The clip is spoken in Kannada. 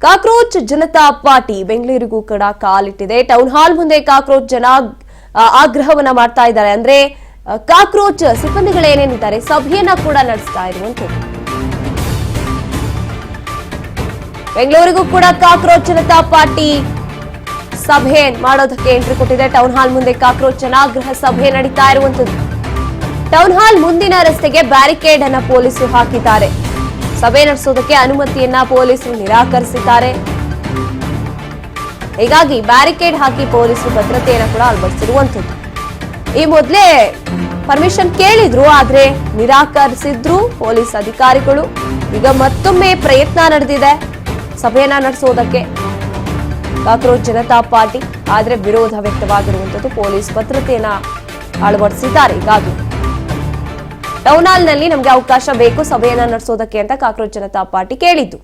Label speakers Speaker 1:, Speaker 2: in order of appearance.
Speaker 1: ಕಾಕ್ರೋಚ್ ಜನತಾ ಪಾರ್ಟಿ ಬೆಂಗಳೂರಿಗೂ ಕೂಡ ಕಾಲಿಟ್ಟಿದೆ. ಟೌನ್ ಹಾಲ್ ಮುಂದೆ ಕಾಕ್ರೋಚ್ ಜನ ಆಗ್ರಹವನ್ನ ಮಾಡ್ತಾ ಇದ್ದಾರೆ. ಅಂದ್ರೆ ಕಾಕ್ರೋಚ್ ಸಿಬ್ಬಂದಿಗಳೇನೇನಿದ್ದಾರೆ ಸಭೆಯನ್ನ ಕೂಡ ನಡೆಸ್ತಾ ಇರುವಂತದ್ದು. ಬೆಂಗಳೂರಿಗೂ ಕೂಡ ಕಾಕ್ರೋಚ್ ಜನತಾ ಪಾರ್ಟಿ ಸಭೆ ಮಾಡೋದಕ್ಕೆ ಎಂಟ್ರಿ ಕೊಟ್ಟಿದೆ. ಟೌನ್ ಹಾಲ್ ಮುಂದೆ ಕಾಕ್ರೋಚ್ ಜನಾಗ್ರಹ ಸಭೆ ನಡೀತಾ ಇರುವಂತದ್ದು. ಟೌನ್ ಹಾಲ್ ಮುಂದಿನ ರಸ್ತೆಗೆ ಬ್ಯಾರಿಕೇಡ್ ಅನ್ನ ಪೊಲೀಸರು ಹಾಕಿದ್ದಾರೆ. ಸಭೆ ನಡೆಸೋದಕ್ಕೆ ಅನುಮತಿಯನ್ನ ಪೊಲೀಸರು ನಿರಾಕರಿಸಿದ್ದಾರೆ. ಹೀಗಾಗಿ ಬ್ಯಾರಿಕೇಡ್ ಹಾಕಿ ಪೊಲೀಸರು ಭದ್ರತೆಯನ್ನ ಕೂಡ ಅಳವಡಿಸಿರುವಂತದ್ದು. ಈ ಮೊದಲೇ ಪರ್ಮಿಷನ್ ಕೇಳಿದ್ರು, ಆದ್ರೆ ನಿರಾಕರಿಸಿದ್ರು ಪೊಲೀಸ್ ಅಧಿಕಾರಿಗಳು. ಈಗ ಮತ್ತೊಮ್ಮೆ ಪ್ರಯತ್ನ ನಡೆದಿದೆ ಸಭೆಯನ್ನ ನಡೆಸೋದಕ್ಕೆ ಕಾಕ್ರೋಚ್ ಜನತಾ ಪಾರ್ಟಿ, ಆದ್ರೆ ವಿರೋಧ ವ್ಯಕ್ತವಾಗಿರುವಂತದ್ದು. ಪೊಲೀಸ್ ಭದ್ರತೆಯನ್ನ ಅಳವಡಿಸಿದ್ದಾರೆ. ಹೀಗಾಗಿ ಟೌನ್ ಹಾಲ್ ನಲ್ಲಿ ನಮಗೆ ಅವಕಾಶ ಬೇಕು ಸಭೆಯನ್ನ ನಡೆಸೋದಕ್ಕೆ ಅಂತ ಕಾಕ್ರೋಚ್ ಜನತಾ ಪಾರ್ಟಿ ಕೇಳಿದ್ದು.